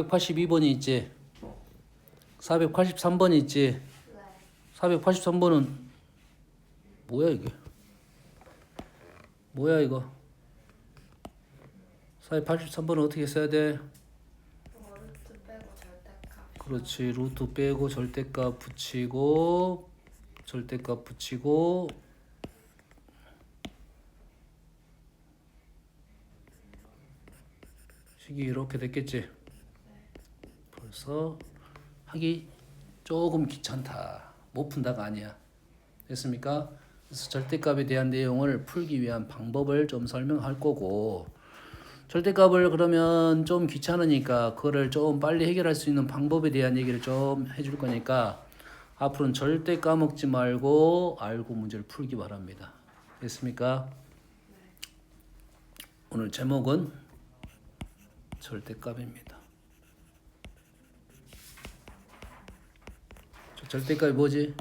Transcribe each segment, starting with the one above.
482번이 있지. 483번이 있지. 483번은 뭐야 이게? 뭐야 이거? 483번은 어떻게 써야 돼? 루트 빼고 절대값. 그렇지. 루트 빼고 절대값 붙이고 절대값 붙이고 식이 이렇게 됐겠지. 벌써 하기 조금 귀찮다. 못 푼다가 아니야. 됐습니까? 그래서 절대값에 대한 내용을 풀기 위한 방법을 좀 설명할 거고, 절대값을 그러면 좀 귀찮으니까 그거를 좀 빨리 해결할 수 있는 방법에 대한 얘기를 좀 해줄 거니까 앞으로는 절대 까먹지 말고 알고 문제를 풀기 바랍니다. 됐습니까? 오늘 제목은 절대값입니다. 절대값이 뭐지?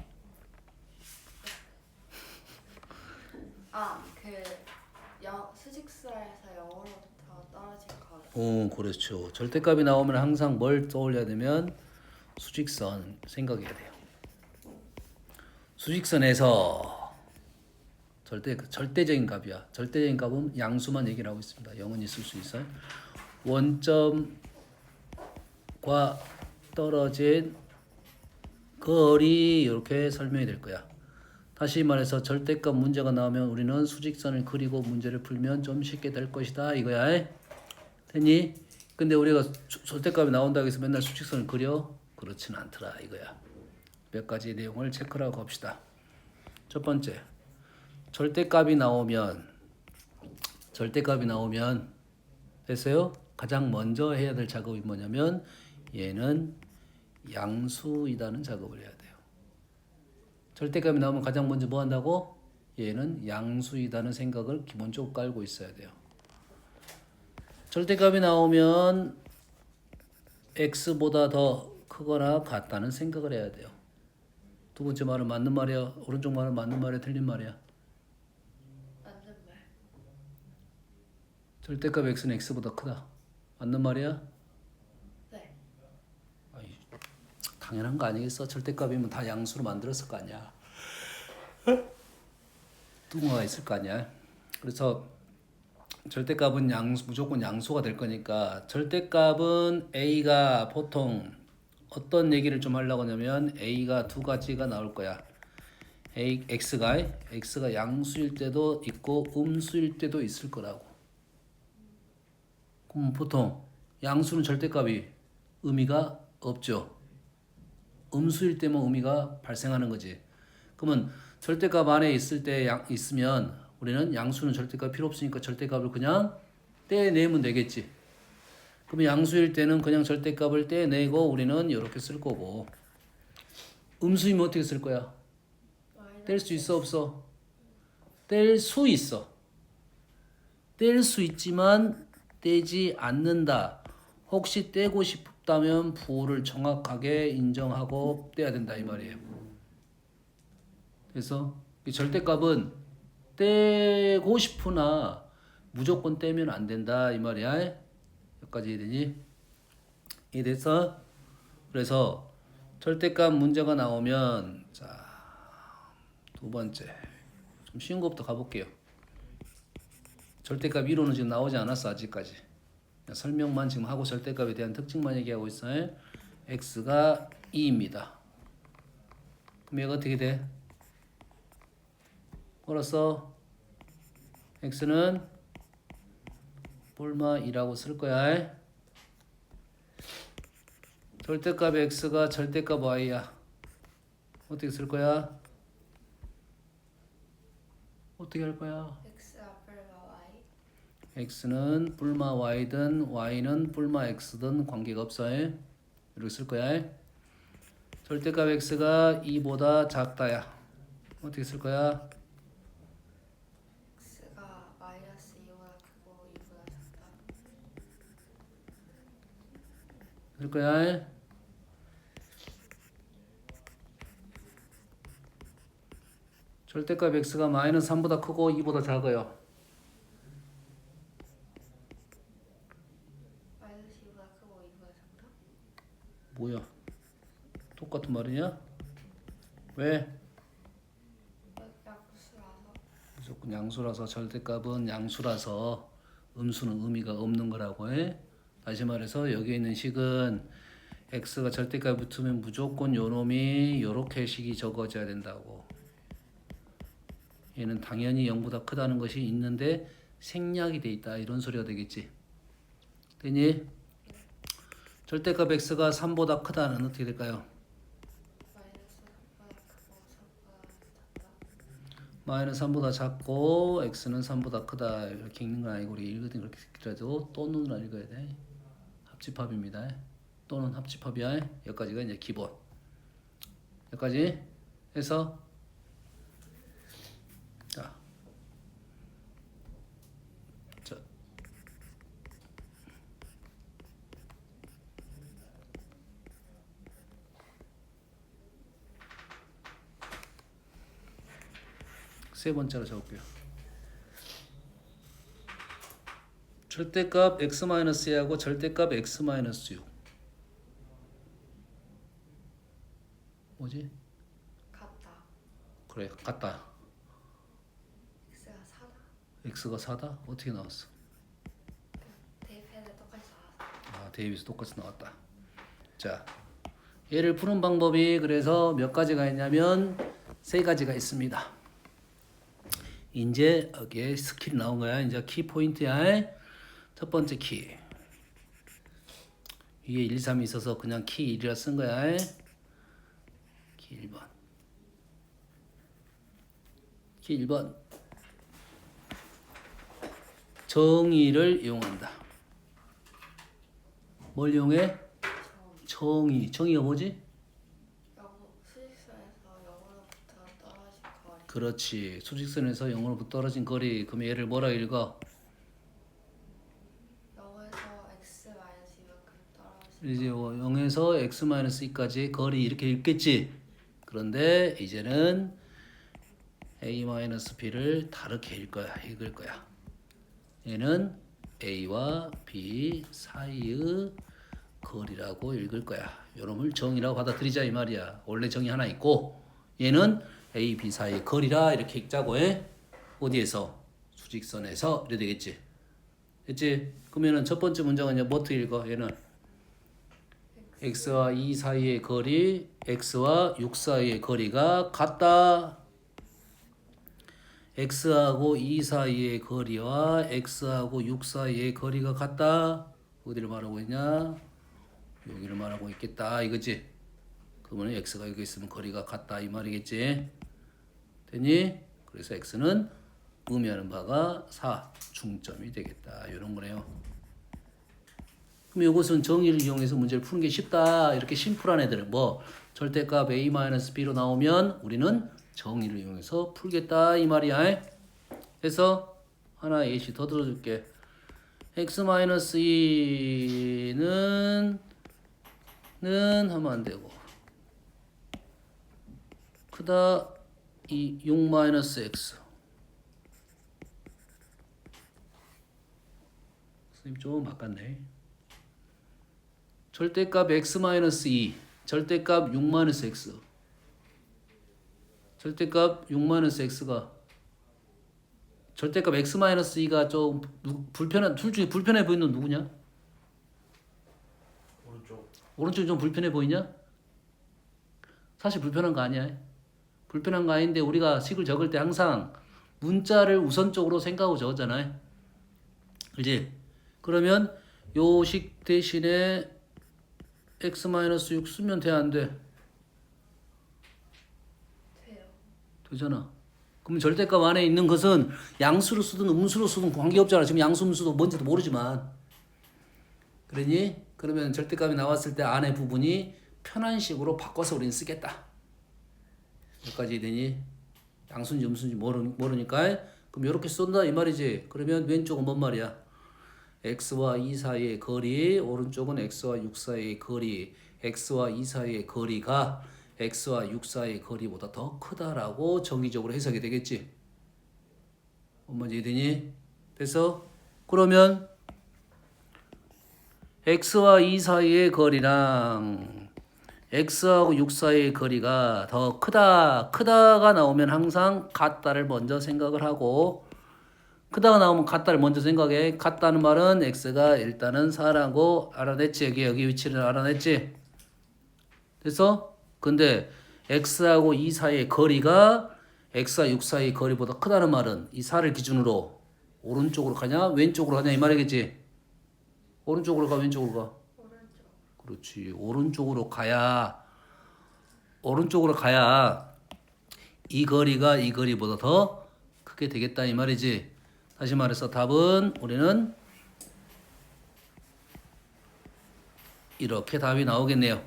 수직수에서 영어로부터 떨어진 거. 오, 그렇죠. 절대값이 나오면 항상 뭘 떠올려야 되면 수직선 생각해야 돼요. 수직선에서 절대적인 값이야. 절대적인 값은 양수만 얘기를 하고 있습니다. 0은 있을 수 있어요. 원점과 떨어진 거리 이렇게 설명이 될 거야. 다시 말해서 절대값 문제가 나오면 우리는 수직선을 그리고 문제를 풀면 좀 쉽게 될 것이다 이거야. 됐니? 근데 우리가 절대값이 나온다고 해서 맨날 수직선을 그려? 그렇진 않더라 이거야. 몇 가지 내용을 체크하고 갑시다. 첫 번째, 절대값이 나오면 됐어요? 가장 먼저 해야 될 작업이 뭐냐면 얘는 양수이다는 작업을 해야 돼요. 절대값이 나오면 가장 먼저 뭐 한다고? 얘는 양수이다는 생각을 기본적으로 깔고 있어야 돼요. 절대값이 나오면 x보다 더 크거나 같다는 생각을 해야 돼요. 두 번째 말은 맞는 말이야? 오른쪽 말은 맞는 말이야? 틀린 말이야? 맞는 말. 절대값 x는 x보다 크다. 맞는 말이야? 네. 아이, 당연한 거 아니겠어? 절대값이면 다 양수로 만들었을 거 아니야. 뚱어가 있을 거 아니야. 그래서 절대값은 무조건 양수가 될 거니까 절대값은 a가 보통 어떤 얘기를 좀 하려고 하냐면 a가 두 가지가 나올 거야. x가 양수일 때도 있고 음수일 때도 있을 거라고. 그럼 보통 양수는 절대값이 의미가 없죠. 음수일 때만 의미가 발생하는 거지. 그러면 절대값 안에 있으면 우리는 양수는 절대값 필요 없으니까 절대값을 그냥 떼내면 되겠지. 그러면 양수일 때는 그냥 절대값을 떼내고 우리는 이렇게 쓸 거고, 음수이면 어떻게 쓸 거야? 뗄 수 있어 없어? 뗄 수 있어. 뗄 수 있지만 떼지 않는다. 혹시 떼고 싶다면 부호를 정확하게 인정하고 떼야 된다 이 말이에요. 그래서 이 절대값은 떼고 싶으나 무조건 떼면 안 된다 이 말이야. 여기까지 이해되니? 이해됐어? 그래서 절대값 문제가 나오면 자, 두 번째 좀 쉬운 것부터 가볼게요. 절대값 이론은 지금 나오지 않았어 아직까지. 설명만 지금 하고 절대값에 대한 특징만 얘기하고 있어요. x가 2입니다. 그럼 얘가 어떻게 돼? 뭐라써? x는 뿔마 2라고 쓸 거야. 절대값 x가 절대값 y야. 어떻게 쓸 거야? 어떻게 할 거야? x 앞을과 y. x는 뿔마 y든 y는 뿔마 x든 관계가 없어요. 이렇게 쓸 거야. 절대값 x가 2보다 작다야. 어떻게 쓸 거야? x가 마이너스 2보다 크고 2보다 작다. 쓸 거야. 절대값 x가 마이너스 3보다 크고 2보다 작아요. 마이너스 2보다 크고 2보다 작다. 뭐야? 똑같은 말이냐? 왜? 양수라서. 무조건 양수라서 절대값은 양수라서 음수는 의미가 없는 거라고 해. 다시 말해서 여기 있는 식은 x가 절대값 붙으면 무조건 요놈이 요렇게 식이 적어져야 된다고. 얘는 당연히 0보다 크다는 것이 있는데 생략이 돼 있다 이런 소리가 되겠지. 되니? 절대값 x가 3보다 크다는 어떻게 될까요? 마이너스 3보다 작다. 마이너스 3보다 작고 x는 3보다 크다 이렇게 읽는 건 아니고 우리 읽으든 그렇게 읽더라도 또는 읽어야 돼. 합집합입니다. 또는 합집합이야. 여기까지가 이제 기본. 여기까지 해서 자, 자 세 번째로 적을게요. 절대값 x-2하고 절대값 x-6 뭐지? 같다. 그래 같다. x가 4다. x가 4다? 어떻게 나왔어? 대입해도 똑같이 나왔어. 아 대입에서 똑같이 나왔다. 자 얘를 푸는 방법이 그래서 몇 가지가 있냐면 세 가지가 있습니다. 이제 여기에 스킬이 나온 거야. 이제 키 포인트야. 첫 번째 키 위에 1, 2, 3이 있어서 그냥 키 1이라 쓴 거야. 키 1번 키 1번 정의를 이용한다. 뭘 이용해? 정의. 정의가 뭐지? 수직선에서 0으로부터 떨어진 거리. 그렇지. 수직선에서 0으로부터 떨어진 거리. 그럼 얘를 뭐라 읽어? 0에서 x 마이너스 이만큼 떨어진 이제 0에서 x-2까지 거리 이렇게 읽겠지. 그런데 이제는 a-b를 다르게 읽을 거야. 얘는 a와 b 사이의 거리라고 읽을 거야. 요놈을 정의라고 받아들이자 이 말이야. 원래 정의 하나 있고 얘는 a, b 사이의 거리라 이렇게 읽자고 해. 어디에서? 수직선에서 이래 되겠지. 됐지? 그러면은 첫 번째 문장은 이제 뭐 어떻게 읽어? 얘는 x와 2 사이의 거리, x와 6 사이의 거리가 같다. x하고 2 사이의 거리와 x하고 6 사이의 거리가 같다. 어디를 말하고 있냐? 여기를 말하고 있겠다 이거지. 그러면 x가 여기 있으면 거리가 같다 이 말이겠지. 됐니? 그래서 x는 의미하는 바가 4 중점이 되겠다 이런 거네요. 그럼 이것은 정의를 이용해서 문제를 푸는 게 쉽다. 이렇게 심플한 애들 뭐 절대값 a-b로 나오면 우리는 정의를 이용해서 풀겠다 이 말이야. 그래서 하나 예시 더 들어줄게. x-2는 하면 안 되고 크다 이 6-x. 선생님 좀 바꿨네. 절대값 x-2 절대값 6-x 절대값 6-x가 절대값 x-2가 좀 불편한 둘 중에 불편해 보이는 건 누구냐? 오른쪽이 좀 불편해 보이냐? 사실 불편한 거 아니야. 불편한 거 아닌데 우리가 식을 적을 때 항상 문자를 우선적으로 생각하고 적었잖아요. 그렇지? 그러면 요 식 대신에 x-6 쓰면 돼 안 돼? 돼요. 되잖아. 그럼 절대값 안에 있는 것은 양수로 쓰든 음수로 쓰든 관계없잖아. 지금 양수 음수도 뭔지도 모르지만. 그러니? 그러면 절대값이 나왔을 때 안에 부분이 편한 식으로 바꿔서 우리는 쓰겠다. 여기까지 되니? 양수인지 음수인지 모르니까. 그럼 이렇게 쓴다 이 말이지. 그러면 왼쪽은 뭔 말이야? x와 2 사이의 거리, 오른쪽은 x와 6 사이의 거리, x와 2 사이의 거리가 x와 6 사이의 거리보다 더 크다라고 정의적으로 해석이 되겠지. 뭔지 이해되니? 됐어? 그러면 x와 2 사이의 거리랑 x하고 6 사이의 거리가 더 크다. 크다가 나오면 항상 같다를 먼저 생각을 하고 크다가 나오면 같다를 먼저 생각해. 같다는 말은 x가 일단은 4라고 알아냈지. 여기 위치를 알아냈지. 됐어? 근데 x하고 2 사이의 거리가 x와 6 사이의 거리보다 크다는 말은 이 4를 기준으로 오른쪽으로 가냐 왼쪽으로 가냐 이 말이겠지. 오른쪽으로 가 왼쪽으로 가. 오른쪽. 그렇지. 오른쪽으로 가야 이 거리가 이 거리보다 더 크게 되겠다 이 말이지. 다시 말해서 답은 우리는 이렇게 답이 나오겠네요.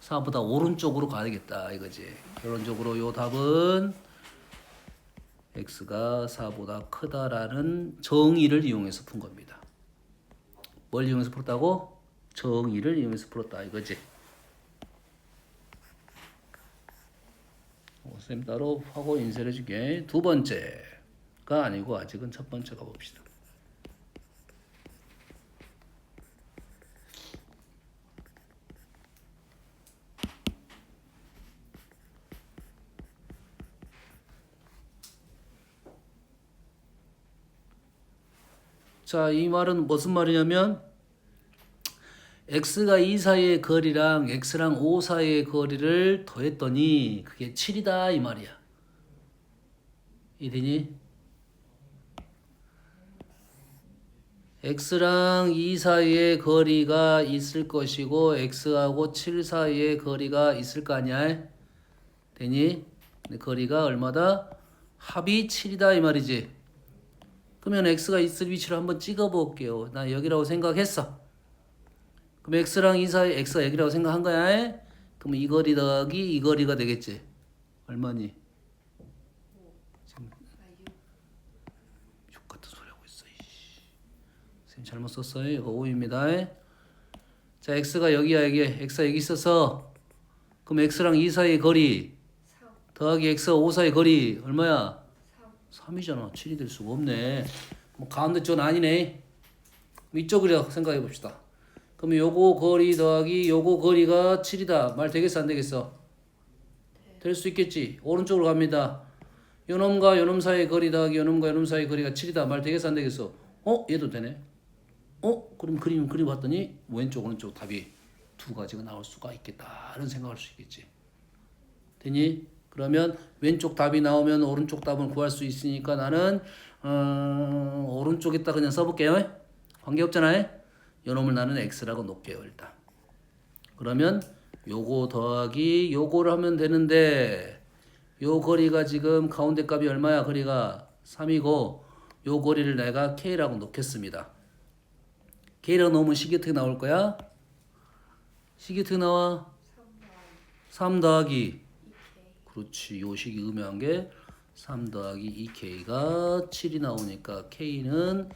4보다 오른쪽으로 가야겠다 이거지. 결론적으로 이 답은 x가 4보다 크다라는 정의를 이용해서 푼 겁니다. 뭘 이용해서 풀었다고? 정의를 이용해서 풀었다 이거지. 쌤 따로 하고 인쇄를 해줄게. 두 번째가 아니고 아직은 첫 번째 가봅시다. 자, 이 말은 무슨 말이냐면 x가 2 사이의 거리랑 x랑 5 사이의 거리를 더했더니 그게 7이다 이 말이야. 이되니? x랑 2 사이의 거리가 있을 것이고 x하고 7 사이의 거리가 있을 거 아니야? 되니? 근데 거리가 얼마다? 합이 7이다 이 말이지. 그러면 x가 있을 위치를 한번 찍어 볼게요. 나 여기라고 생각했어. 그럼 x랑 이 사이 x가 여기라고 생각한 거야. 그럼 이 거리 더하기 이 거리가 되겠지. 얼마니? 지금 6 같은 소리 하고 있어. 선생님 잘못 썼어요. 이거 5입니다. 자, x가 여기야 여기. x가 여기 있어서 그럼 x랑 2 사이의 거리 3. 더하기 x와 5 사이의 거리 얼마야? 3. 3이잖아. 7이 될 수가 없네. 뭐 가운데 쪽은 아니네. 이쪽이라 생각해 봅시다. 그러면 요거 거리 더하기 요거 거리가 7이다. 말 되겠어 안 되겠어? 될 수 있겠지. 오른쪽으로 갑니다. 요놈과 요놈 사이의 거리 더하기 요놈과 요놈 사이의 거리가 7이다. 말 되겠어 안 되겠어? 얘도 되네. 그럼 그림 봤더니 왼쪽 오른쪽 답이 두 가지가 나올 수가 있겠다. 이런 생각할 수 있겠지. 되니? 그러면 왼쪽 답이 나오면 오른쪽 답을 구할 수 있으니까 나는 오른쪽에다 그냥 써볼게요. 관계없잖아요. 요놈을 나는 x라고 놓을게요 일단. 그러면 요거 더하기 요거를 하면 되는데 요 거리가 지금 가운데 값이 얼마야? 거리가 3이고 요 거리를 내가 k라고 놓겠습니다. k라고 놓으면 식이 어떻게 나올 거야? 식이 어떻게 나와? 3 더하기 2k. 그렇지. 요 식이 의미한 게 3 더하기 2k가 7이 나오니까 k는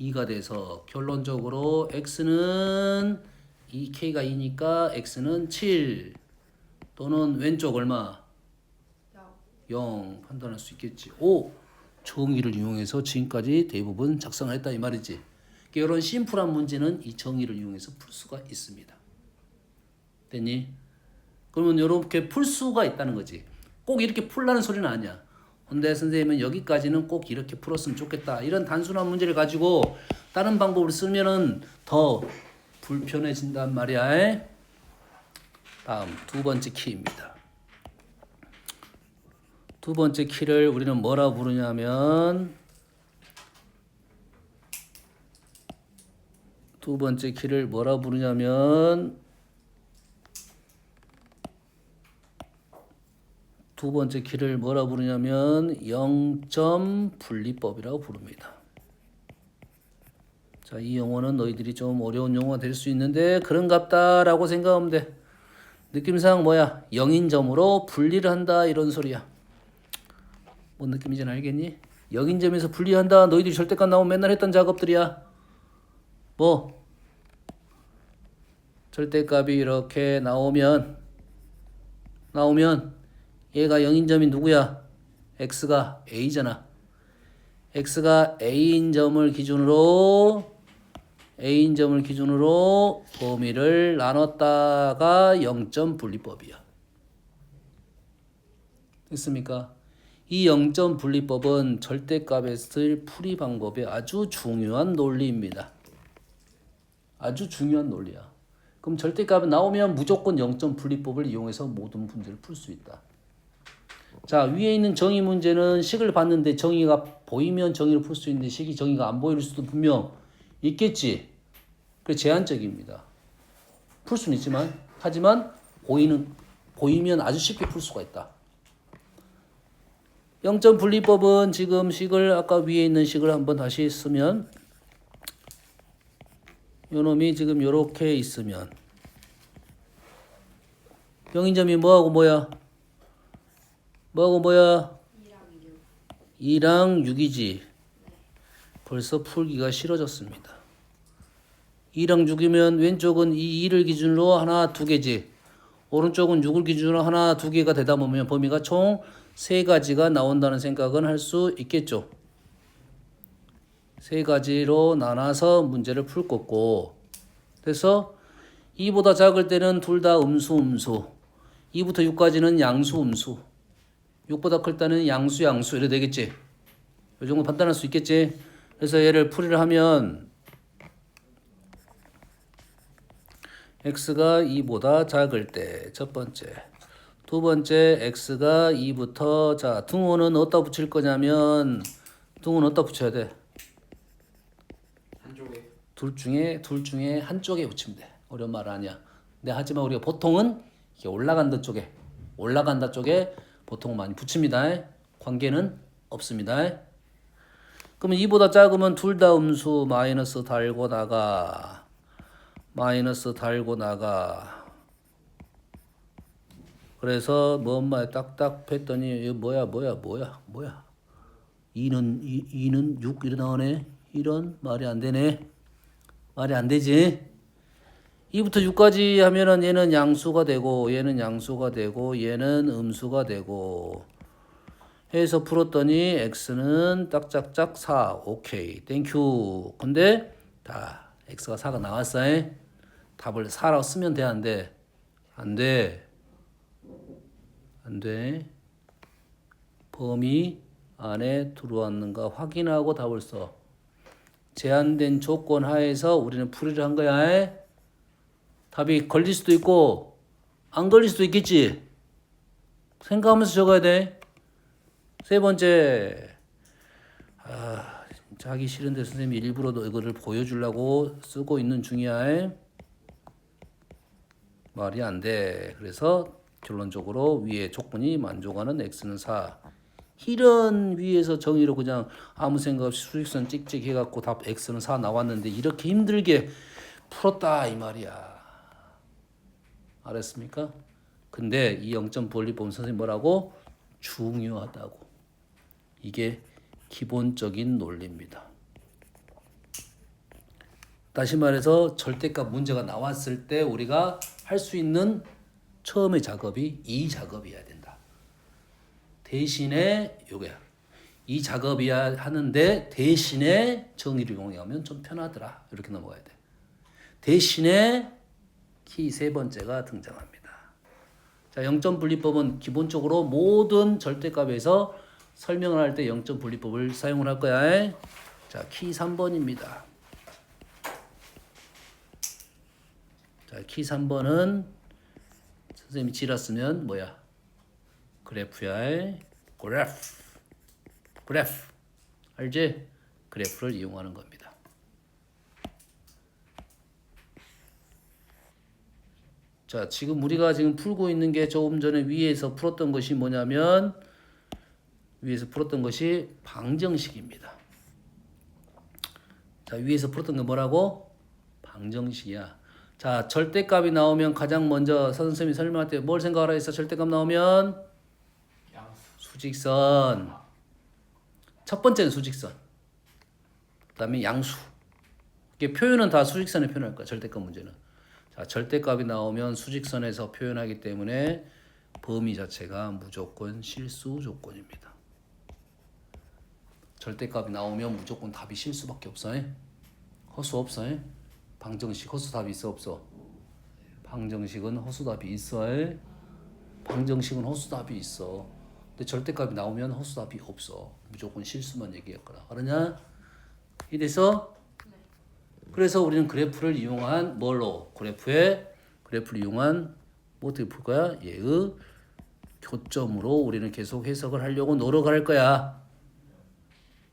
2가 돼서 결론적으로 x는 2k가 2니까 x는 7 또는 왼쪽 얼마? 0 판단할 수 있겠지. 정의를 이용해서 지금까지 대부분 작성을 했다 이 말이지. 이런 심플한 문제는 이 정의를 이용해서 풀 수가 있습니다. 됐니? 그러면 이렇게 풀 수가 있다는 거지. 꼭 이렇게 풀라는 소리는 아니야. 근데 선생님은 여기까지는 꼭 이렇게 풀었으면 좋겠다. 이런 단순한 문제를 가지고 다른 방법을 쓰면은 더 불편해진단 말이야. 다음 두 번째 키입니다. 두 번째 키를 우리는 뭐라 부르냐면 두 번째 키를 뭐라 부르냐면 두 번째 키를 뭐라 부르냐면 0점 분리법이라고 부릅니다. 자, 이 용어는 너희들이 좀 어려운 용어가 될 수 있는데 그런갑다라고 생각하면 돼. 느낌상 뭐야? 0인점으로 분리를 한다 이런 소리야. 뭔 느낌인지 알겠니? 0인점에서 분리한다. 너희들이 절대값 나오면 맨날 했던 작업들이야. 뭐? 절대값이 이렇게 나오면 얘가 0인점이 누구야? x가 a잖아. x가 a인 점을 기준으로 A인 점을 기준으로 범위를 나눴다가 0점 분리법이야. 됐습니까? 이 0점 분리법은 절대값의 풀이 방법의 아주 중요한 논리입니다. 아주 중요한 논리야. 그럼 절대값이 나오면 무조건 0점 분리법을 이용해서 모든 문제를 풀 수 있다. 자, 위에 있는 정의 문제는 식을 봤는데 정의가 보이면 정의를 풀 수 있는데 식이 정의가 안 보일 수도 분명 있겠지. 그게 제한적입니다. 풀 수는 있지만 하지만 보이면 아주 쉽게 풀 수가 있다. 0점 분리법은 지금 식을 아까 위에 있는 식을 한번 다시 쓰면 요놈이 지금 요렇게 있으면 병인점이 뭐하고 뭐야? 뭐하고 뭐야? 2랑 6이지. 벌써 풀기가 싫어졌습니다. 2랑 6이면 왼쪽은 이 2를 기준으로 하나, 두 개지. 오른쪽은 6을 기준으로 하나, 두 개가 되다 보면 범위가 총 3가지가 나온다는 생각은 할 수 있겠죠. 3가지로 나눠서 문제를 풀 거고. 그래서 2보다 작을 때는 둘 다 음수. 2부터 6까지는 양수. 6보다 클 때는 양수 이래 되겠지. 이 정도 판단할 수 있겠지. 그래서 얘를 풀이를 하면 x가 2보다 작을 때 첫 번째, 두 번째 x가 2부터 자 등호는 어디다 붙일 거냐면 등호는 어디다 붙여야 돼? 한쪽에. 둘 중에 한쪽에 붙이면 돼. 어려운 말 아니야. 근데 하지만 우리가 보통은 이게 올라간다 쪽에 보통 많이 붙입니다. 관계는 없습니다. 그러면 2보다 작으면 둘 다 음수 마이너스 달고 나가. 그래서 뭐 엄마에 딱딱 팼더니 이거 뭐야 2는 6 이래 나오네. 이런 말이 안 되네. 말이 안 되지. 2부터 6까지 하면은 얘는 양수가 되고 얘는 음수가 되고 해서 풀었더니 x는 딱짝짝 4. 오케이. 땡큐. 근데 다 x가 4가 나왔어요. 답을 4라고 쓰면 돼, 안 돼? 안 돼. 범위 안에 들어왔는가 확인하고 답을 써. 제한된 조건 하에서 우리는 풀이를 한 거야. 답이 걸릴 수도 있고 안 걸릴 수도 있겠지. 생각하면서 적어야 돼. 세 번째, 진짜 하기 싫은데 선생님이 일부러 이거를 보여주려고 쓰고 있는 중이야. 말이 안 돼. 그래서 결론적으로 위에 조건이 만족하는 x는 4. 이런 위에서 정의로 그냥 아무 생각 없이 수직선 찍찍 해갖고 답 x는 4 나왔는데 이렇게 힘들게 풀었다 이 말이야. 알았습니까? 근데 이 0점 분리법 선생님 뭐라고? 중요하다고. 이게 기본적인 논리입니다. 다시 말해서 절대값 문제가 나왔을 때 우리가 할 수 있는 처음의 작업이 이 작업이어야 된다. 대신에 요거야. 이 작업이야 하는데 대신에 정의를 이용하면 좀 편하더라. 이렇게 넘어가야 돼. 대신에 키 세 번째가 등장합니다. 자, 0점 분리법은 기본적으로 모든 절대값에서 설명을 할 때 0점 분리법을 사용을 할 거야. 자, 키 3번입니다. 자, 키 3번은 선생님이 지랐으면 뭐야? 그래프야. 그래프. 알지? 그래프를 이용하는 겁니다. 자, 지금 우리가 지금 풀고 있는 게 조금 전에 위에서 풀었던 것이 뭐냐면 방정식입니다. 자, 위에서 풀었던 게 뭐라고? 방정식이야. 자, 절대값이 나오면 가장 먼저 선생님이 설명할 때 뭘 생각하라 했어? 절대값 나오면 수직선. 첫 번째는 수직선. 그다음에 양수. 이게 표현은 다 수직선에 표현할 거야. 절대값 문제는. 자, 절대값이 나오면 수직선에서 표현하기 때문에 범위 자체가 무조건 실수 조건입니다. 절대값이 나오면 무조건 답이 실수밖에 없어요. 허수 없어요. 방정식 허수답이 있어 없어? 방정식은 허수답이 있어. 방정식은 허수답이 있어. 근데 절대값이 나오면 허수답이 없어. 무조건 실수만 얘기할 거라. 알았냐? 이래서 그래서 우리는 그래프를 이용한 뭘로? 그래프를 이용한 뭐 어떻게 풀 거야? 얘의 교점으로 우리는 계속 해석을 하려고 노력을 할 거야.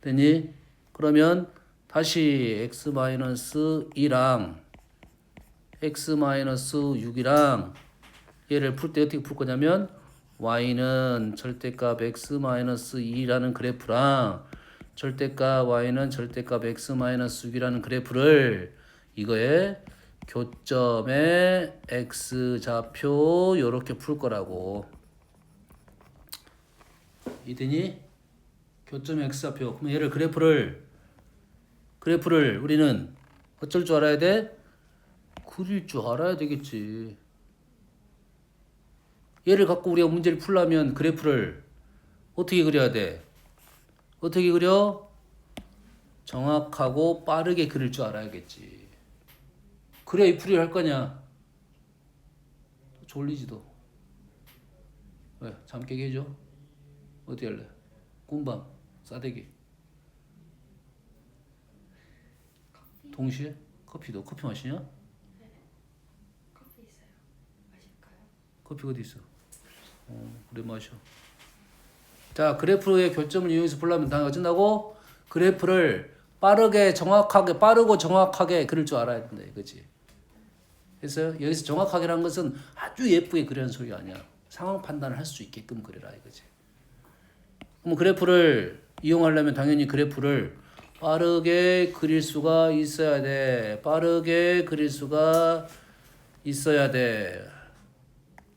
됐니? 그러면 다시 x-2랑 x-6이랑 얘를 풀 때 어떻게 풀 거냐면 y는 절대값 x-2라는 그래프랑 절대값 y는 절대값 x-6이라는 그래프를 이거에 교점의 x좌표 요렇게 풀 거라고. 이되니? 교점의 x좌표. 그럼 얘를 그래프를 우리는 어쩔 줄 알아야 돼? 그릴 줄 알아야 되겠지. 얘를 갖고 우리가 문제를 풀려면 그래프를 어떻게 그려야 돼? 어떻게 그려? 정확하고 빠르게 그릴 줄 알아야겠지. 그래야 이 풀이를 할 거냐? 졸리지도. 왜? 잠 깨게 해줘? 어디 할래? 꿈밤, 싸대기. 동시에? 커피 마시냐? 커피 있어요. 마실까요? 커피 어디 있어? 그래 마셔. 자, 그래프의 교점을 이용해서 풀려면 단어가 끝나고 그래프를 빠르고 정확하게 그릴 줄 알아야 된다 이거지. 그래서 여기서 정확하게라는 것은 아주 예쁘게 그리는 소리 아니야. 상황 판단을 할 수 있게끔 그려라 이거지. 그럼 그래프를 이용하려면 당연히 그래프를 빠르게 그릴 수가 있어야 돼. 빠르게 그릴 수가 있어야 돼.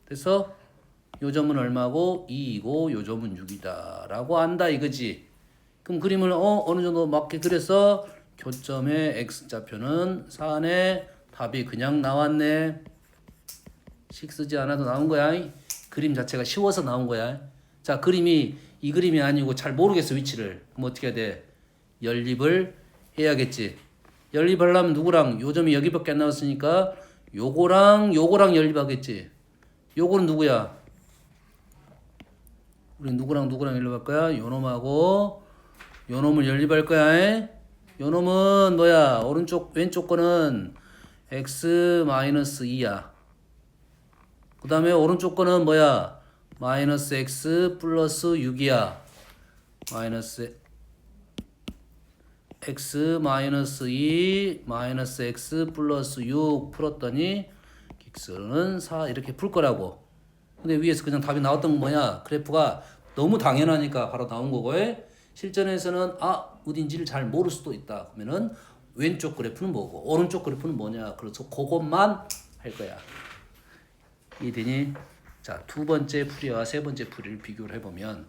그래서 요 점은 얼마고 2이고 요 점은 6이다 라고 안다 이거지. 그럼 그림을 어느 정도 맞게 그려서 교점의 x좌표는 4네. 답이 그냥 나왔네. 식 쓰지 않아도 나온 거야. 그림 자체가 쉬워서 나온 거야. 자, 이 그림이 아니고 잘 모르겠어 위치를. 그럼 어떻게 해야 돼? 연립을 해야겠지. 연립하려면 누구랑? 요 점이 여기밖에 안 나왔으니까 요거랑 연립하겠지. 요거는 누구야? 우리 누구랑 연립할 거야? 요 놈하고 요 놈을 연립할 거야. 요 놈은 뭐야? 왼쪽 거는 x-2야. 그 다음에 오른쪽 거는 뭐야? 마이너스 x 플러스 6이야. 마이너스 x 마이너스 2 마이너스 x 플러스 6 풀었더니 x는 4 이렇게 풀 거라고. 근데 위에서 그냥 답이 나왔던 건 뭐냐? 그래프가 너무 당연하니까 바로 나온 거고 실전에서는 어딘지를 잘 모를 수도 있다. 그러면은 왼쪽 그래프는 뭐고 오른쪽 그래프는 뭐냐? 그래서 그것만 할 거야. 이해되니? 자, 두 번째 풀이와 세 번째 풀이를 비교를 해보면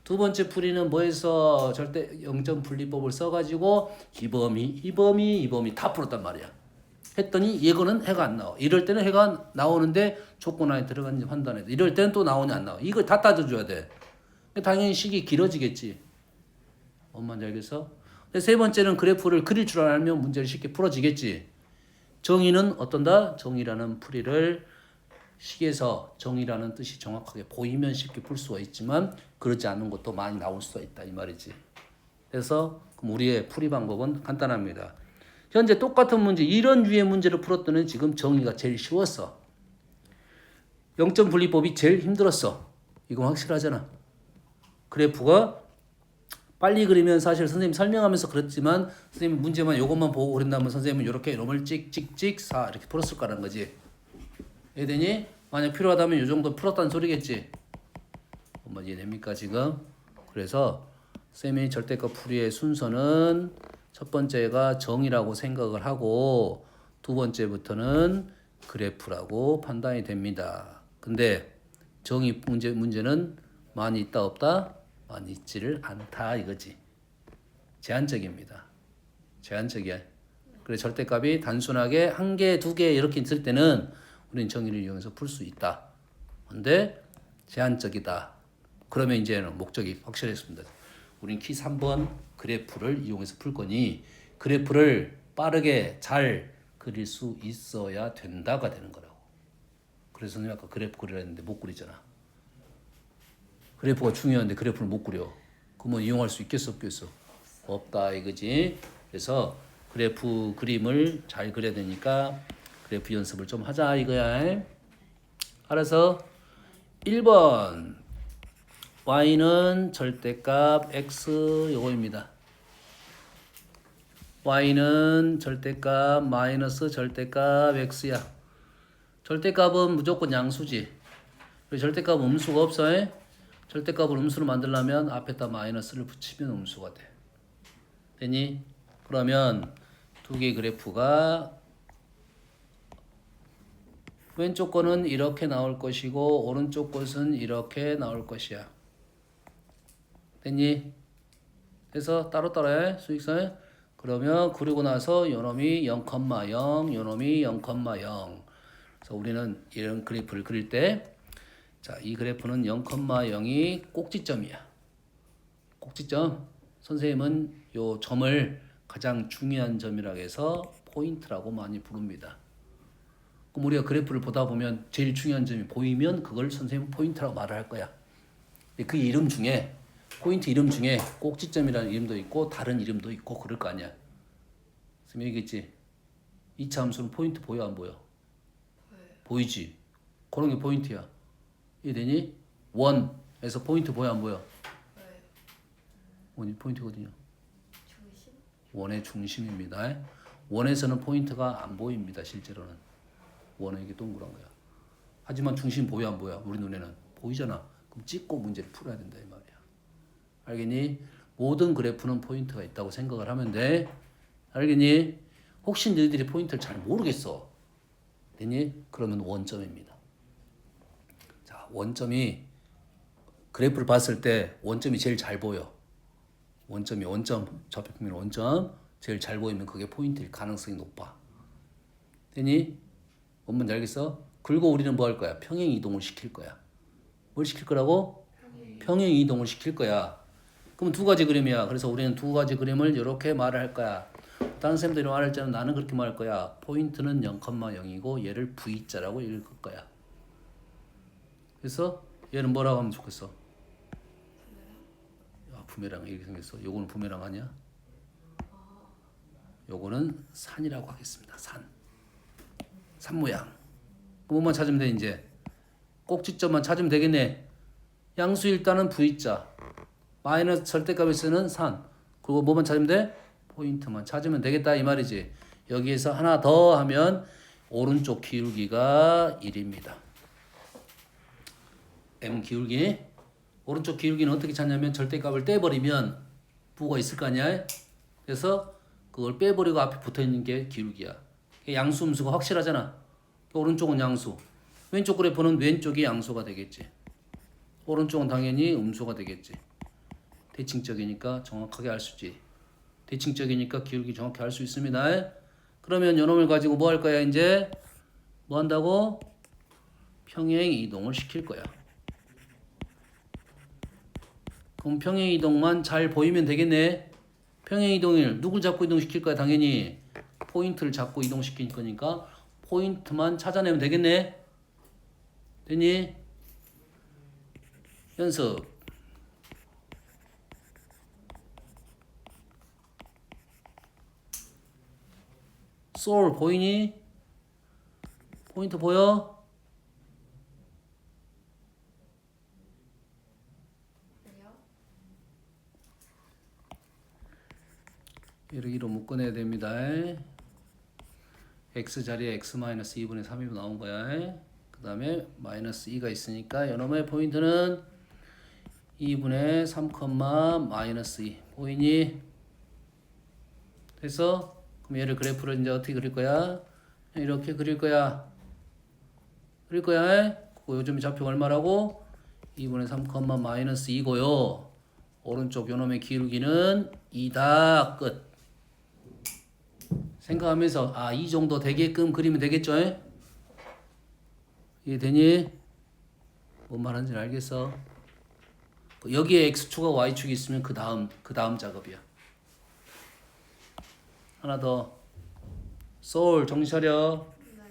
두 번째 풀이는 뭐해서 절대 영점 분리법을 써가지고 이 범위 다 풀었단 말이야. 했더니 이거는 해가 안 나와. 이럴 때는 해가 나오는데 조건 안에 들어가는지 판단해. 이럴 때는 또 나오냐 안 나와. 이걸 다 따져줘야 돼. 당연히 식이 길어지겠지. 뭔 말인지 알겠어? 세 번째는 그래프를 그릴 줄 알면 문제를 쉽게 풀어지겠지. 정의는 어떤다? 정의라는 풀이를 식에서 정의라는 뜻이 정확하게 보이면 쉽게 풀 수가 있지만 그렇지 않은 것도 많이 나올 수가 있다 이 말이지. 그래서 그럼 우리의 풀이 방법은 간단합니다. 현재 똑같은 문제 이런 류의 문제를 풀었더니 지금 정의가 제일 쉬웠어. 영점 분리법이 제일 힘들었어. 이건 확실하잖아. 그래프가 빨리 그리면 사실 선생님 설명하면서 그랬지만 선생님 문제만 요것만 보고 그런다면 선생님은 이렇게 이놈을 찍찍찍 4 이렇게 풀었을 거라는 거지. 이해되니? 만약 필요하다면 요 정도 풀었다는 소리겠지. 한번 이해됩니까 지금? 그래서 쌤이 절대값 풀이의 순서는 첫 번째가 정의라고 생각을 하고 두 번째부터는 그래프라고 판단이 됩니다. 근데 정의 문제는 많이 있다 없다? 많이 있지를 않다 이거지. 제한적입니다. 제한적이야. 그래 절대값이 단순하게 한 개, 두 개 이렇게 있을 때는 우리는 정의를 이용해서 풀 수 있다. 근데 제한적이다. 그러면 이제는 목적이 확실했습니다. 우린 키 3번 그래프를 이용해서 풀 거니 그래프를 빠르게 잘 그릴 수 있어야 된다가 되는 거라고. 그래서 선생님 아까 그래프 그리라 했는데 못 그리잖아. 그래프가 중요한데 그래프를 못 그려. 그러면 이용할 수 있겠어 없겠어? 없다 이거지. 그래서 그래프 그림을 잘 그려야 되니까 그래프 연습을 좀 하자 이거야. 알아서 1번 y는 절대값 x 요거입니다. y는 절대값 마이너스 절대값 x야. 절대값은 무조건 양수지. 절대값은 음수가 없어. 절대값을 음수로 만들려면 앞에다 마이너스를 붙이면 음수가 돼. 되니? 그러면 두 개의 그래프가 왼쪽 거는 이렇게 나올 것이고 오른쪽 것은 이렇게 나올 것이야. 됐니? 그래서 따로따로 해 수익선. 그러면 그리고 나서 요놈이 0,0 요놈이 0,0. 그래서 우리는 이런 그래프를 그릴 때 자, 이 그래프는 0,0이 꼭지점이야. 꼭지점. 선생님은 요 점을 가장 중요한 점이라고 해서 포인트라고 많이 부릅니다. 그럼 우리가 그래프를 보다 보면 제일 중요한 점이 보이면 그걸 선생님은 포인트라고 말을 할 거야. 그 이름 중에 포인트 이름 중에 꼭지점이라는 이름도 있고 다른 이름도 있고 그럴 거 아니야. 선생님 얘기했지. 2차 함수는 포인트 보여 안 보여? 보이지. 그런 게 포인트야. 이해되니? 원에서 포인트 보여 안 보여? 원이 포인트거든요. 중심? 원의 중심입니다. 원에서는 포인트가 안 보입니다. 실제로는. 원은 이게 동그란 거야. 하지만 중심 보여 안 보여? 우리 눈에는 보이잖아. 그럼 찍고 문제를 풀어야 된다 이 말이야. 알겠니? 모든 그래프는 포인트가 있다고 생각을 하면 돼. 알겠니? 혹시 너희들이 포인트를 잘 모르겠어. 됐니? 그러면 원점입니다. 자, 원점이 그래프를 봤을 때 원점이 제일 잘 보여. 원점이 원점 좌표평면 원점 제일 잘 보이면 그게 포인트일 가능성이 높아. 됐니? 뭔 말인지 알겠어? 그리고 우리는 뭐 할 거야? 평행 이동을 시킬 거야. 뭘 시킬 거라고? 평행 이동을 시킬 거야. 그럼 두 가지 그림이야. 그래서 우리는 두 가지 그림을 이렇게 말을 할 거야. 다른 쌤들이 말할 때는 나는 그렇게 말할 거야. 포인트는 0,0이고 얘를 V자라고 읽을 거야. 그래서 얘는 뭐라고 하면 좋겠어? 야, 부메랑 이렇게 생겼어. 요거는 부메랑 아니야? 요거는 산이라고 하겠습니다. 산 모양. 뭐만 찾으면 돼 이제. 꼭지점만 찾으면 되겠네. 양수 일단은 V자. 마이너스 절대값을 쓰는 산. 그리고 뭐만 찾으면 돼? 포인트만 찾으면 되겠다 이 말이지. 여기에서 하나 더 하면 오른쪽 기울기가 1입니다. M 기울기. 오른쪽 기울기는 어떻게 찾냐면 절대값을 떼버리면 부가 있을 거 아니야. 그래서 그걸 빼버리고 앞에 붙어있는 게 기울기야. 양수 음수가 확실하잖아. 오른쪽은 양수. 왼쪽 그래프는 왼쪽이 양수가 되겠지. 오른쪽은 당연히 음수가 되겠지. 대칭적이니까 정확하게 알 수 있지. 대칭적이니까 기울기 정확히 알 수 있습니다. 그러면 요놈을 가지고 뭐 할 거야 이제? 뭐 한다고? 평행 이동을 시킬 거야. 그럼 평행 이동만 잘 보이면 되겠네. 평행 이동을 누굴 잡고 이동시킬 거야? 당연히 포인트를 잡고 이동시킬 거니까 포인트만 찾아내면 되겠네. 됐니? 연습. 솔 보이니? 포인트 보여? 네요? 이렇게로 묶어내야 됩니다. x 자리에 x-2분의 3이 나온 거야. 그 다음에 마이너스 2가 있으니까 요놈의 포인트는 2분의 3, 마이너스 2 보이니? 됐어? 그럼 얘를 그래프를 이제 어떻게 그릴 거야? 이렇게 그릴 거야. 그릴 거야. 그 요즘 좌표가 얼마라고? 2분의 3, 마이너스 2고요. 오른쪽 요놈의 기울기는 2다. 끝. 생각하면서 이 정도 되게끔 그리면 되겠죠? 이해되니? 뭔 말하는지 알겠어? 여기에 x축과 y축이 있으면 그 다음 작업이야. 하나 더. 소울 정신 차려. 네.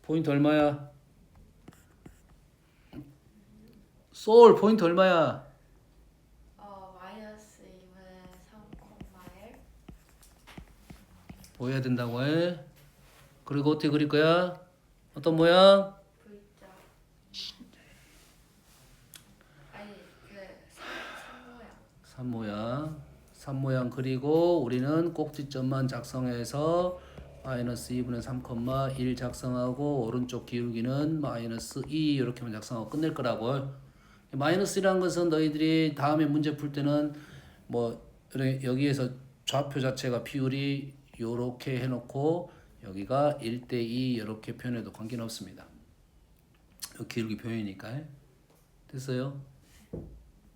포인트 얼마야? 소울 포인트 얼마야? 마이너스 2분의 3,1 보여야 된다고 해. 그리고 어떻게 그릴 거야? 어떤 모양? V자. 아니 그 3모양. 3모양 그리고 우리는 꼭지점만 작성해서 마이너스 2분의 3,1 작성하고 오른쪽 기울기는 마이너스 2 이렇게만 작성하고 끝낼 거라고. 마이너스 1이라는 것은 너희들이 다음에 문제 풀 때는 뭐 여기에서 좌표 자체가 비율이 요렇게 해놓고 여기가 1대2 이렇게 표현해도 관계는 없습니다. 기울기 표현이니까. 됐어요?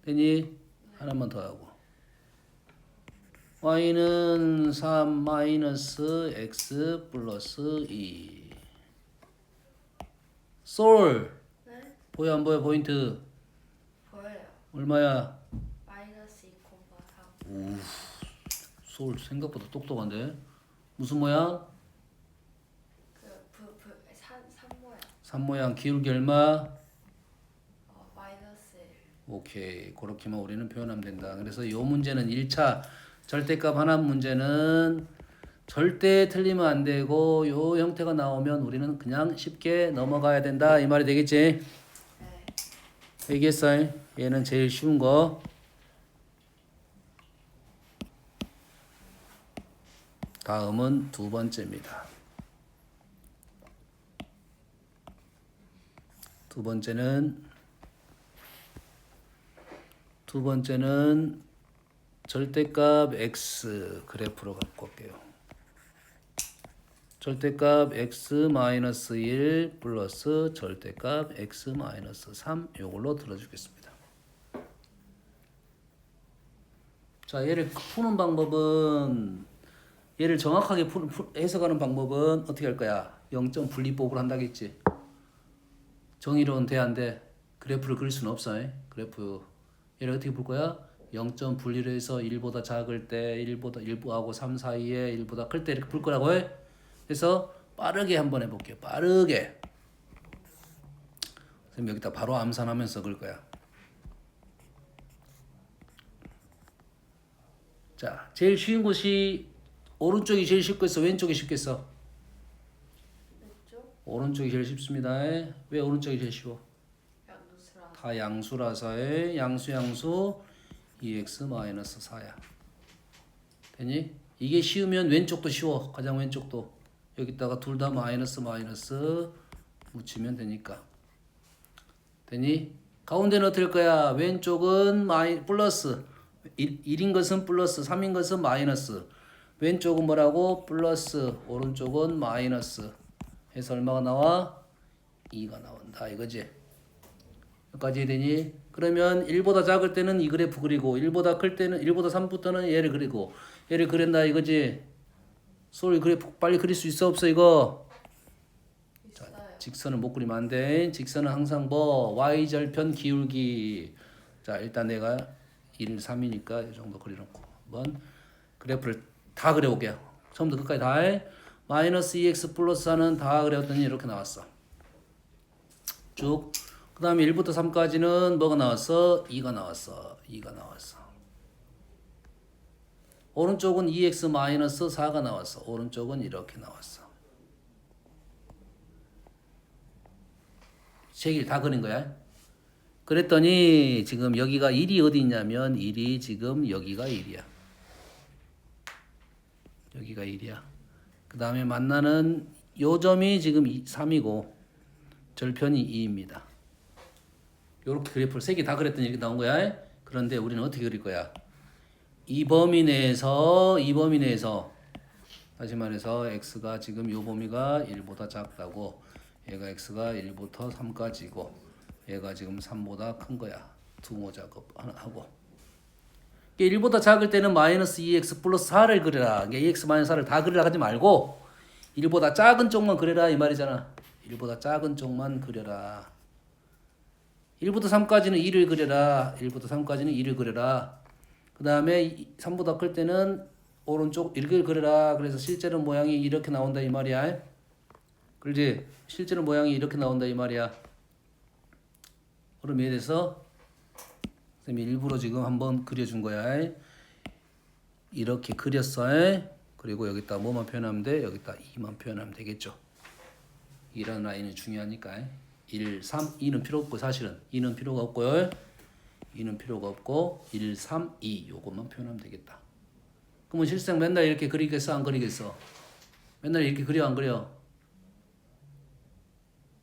되니? 하나만 더 하고 y는 3 마이너스 x 플러스 2 솔 네? 보여 안 보여 포인트 보여요. 얼마야? 마이너스 2,3 오, 솔 생각보다 똑똑한데 무슨 모양? 그 3모양. 3모양 기울기 얼마? 마이너스 1. 오케이 그렇게만 우리는 표현하면 된다. 그래서 이 문제는 1차 절대값 하나 문제는 절대 틀리면 안 되고 요 형태가 나오면 우리는 그냥 쉽게 넘어가야 된다 이 말이 되겠지? 네. 얘기했어. 얘는 제일 쉬운 거. 다음은 두 번째입니다. 두 번째는 절대값 x 그래프로 갖고 올게요. 절대값 x-1 플러스 절대값 x-3 이걸로 들어주겠습니다. 자, 얘를 푸는 방법은 얘를 정확하게 해석하는 방법은 어떻게 할 거야? 0점 분리법으로 한다겠지. 정의로운 돼 안 돼? 그래프를 그릴 수는 없어. 그래프 얘를 어떻게 볼 거야? 0점 분리를 해서 1보다 작을 때 1하고 3 사이에 1보다 클 때 이렇게 풀 거라고 해. 그래서 빠르게 한번 해볼게요. 빠르게. 선생님 여기다 바로 암산하면서 그릴 거야. 자, 제일 쉬운 곳이 오른쪽이 제일 쉽겠어? 왼쪽이 쉽겠어? 왼쪽? 오른쪽이 제일 쉽습니다. 왜 오른쪽이 제일 쉬워? 양수라. 다 양수라서의 양수 2x-4야. 되니? 이게 쉬우면 왼쪽도 쉬워. 가장 왼쪽도. 여기다가 둘 다 마이너스 묻히면 되니까. 되니? 가운데는 어떻게 할 거야? 왼쪽은 플러스 1인 것은 플러스 3인 것은 마이너스 왼쪽은 뭐라고? 플러스 오른쪽은 마이너스 해서 얼마가 나와? 2가 나온다 이거지. 여기까지 되니? 그러면 1보다 작을 때는 이 그래프 그리고 1보다 클 때는 1보다 3부터는 얘를 그리고 얘를 그린다 이거지. 소리 그래프 빨리 그릴 수 있어 없어 이거? 있어요. 직선을 못 그리면 안 돼. 직선은 항상 뭐 y절편 기울기. 자 일단 내가 1, 3이니까 이 정도 그려놓고 한번 그래프를 다 그려볼게요. 처음부터 끝까지 다 해. 마이너스 2x 플러스 4는 다 그렸더니 이렇게 나왔어. 쭉. 그 다음에 1부터 3까지는 뭐가 나왔어? 2가 나왔어. 2가 나왔어. 오른쪽은 2x 마이너스 4가 나왔어. 오른쪽은 이렇게 나왔어. 세 개를 다 그린 거야. 그랬더니 지금 여기가 1이 어디 있냐면 1이 지금 여기가 1이야. 여기가 1이야. 그 다음에 만나는 요 점이 지금 3이고 절편이 2입니다. 요렇게 그래프를 세 개 다 그랬더니 이렇게 나온 거야. 그런데 우리는 어떻게 그릴 거야? 이 범위 내에서 다시 말해서 x가 지금 요 범위가 1보다 작다고 얘가 x가 1부터 3까지고 얘가 지금 3보다 큰 거야. 두모 작업 하나 하고 1보다 작을 때는 마이너스 2x 플러스 4를 그려라. 2x 마이너스 4를 다 그리라 하지 말고 1보다 작은 쪽만 그려라 이 말이잖아. 1보다 작은 쪽만 그려라. 1부터 3까지는 2를 그려라. 1부터 3까지는 2를 그려라. 그 다음에 3보다 클 때는 오른쪽 1을 그려라. 그래서 실제로 모양이 이렇게 나온다 이 말이야. 그렇지? 실제로 모양이 이렇게 나온다 이 말이야. 그럼 이래서 선생님이 일부러 지금 한번 그려준 거야. 이렇게 그렸어. 그리고 여기다 뭐만 표현하면 돼? 여기다 2만 표현하면 되겠죠. 2라는 라인이 중요하니까 1, 3, 2는 필요 없고 사실은 2는 필요가 없고요. 2는 필요가 없고 1, 3, 2 요것만 표현하면 되겠다. 그러면 실생 맨날 이렇게 그리겠어? 안 그리겠어? 맨날 이렇게 그려 안 그려?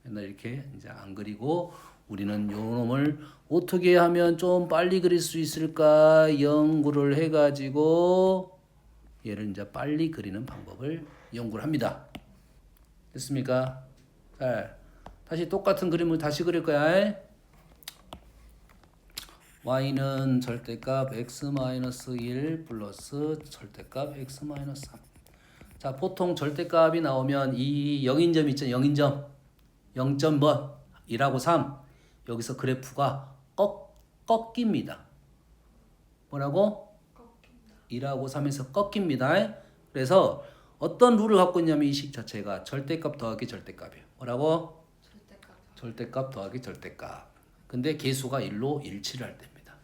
맨날 이렇게 이제 안 그리고 우리는 요 놈을 어떻게 하면 좀 빨리 그릴 수 있을까 연구를 해가지고 얘를 이제 빨리 그리는 방법을 연구를 합니다. 됐습니까? 자, 다시 똑같은 그림을 다시 그릴 거야. y는 절대값 x-1 플러스 절대값 x-3. 자, 보통 절대값이 나오면 이 0인점 있죠? 0인점. 0.번 1하고 3 여기서 그래프가 꺾입니다. 뭐라고? 꺾인다. 1하고 3에서 꺾입니다. 그래서 어떤 룰을 갖고 있냐면 이 식 자체가 절대값 더하기 절대값이에요. 뭐라고? 절대값. 절대값 더하기 절대값. 근데 계수가 1로 일치를 할 때입니다.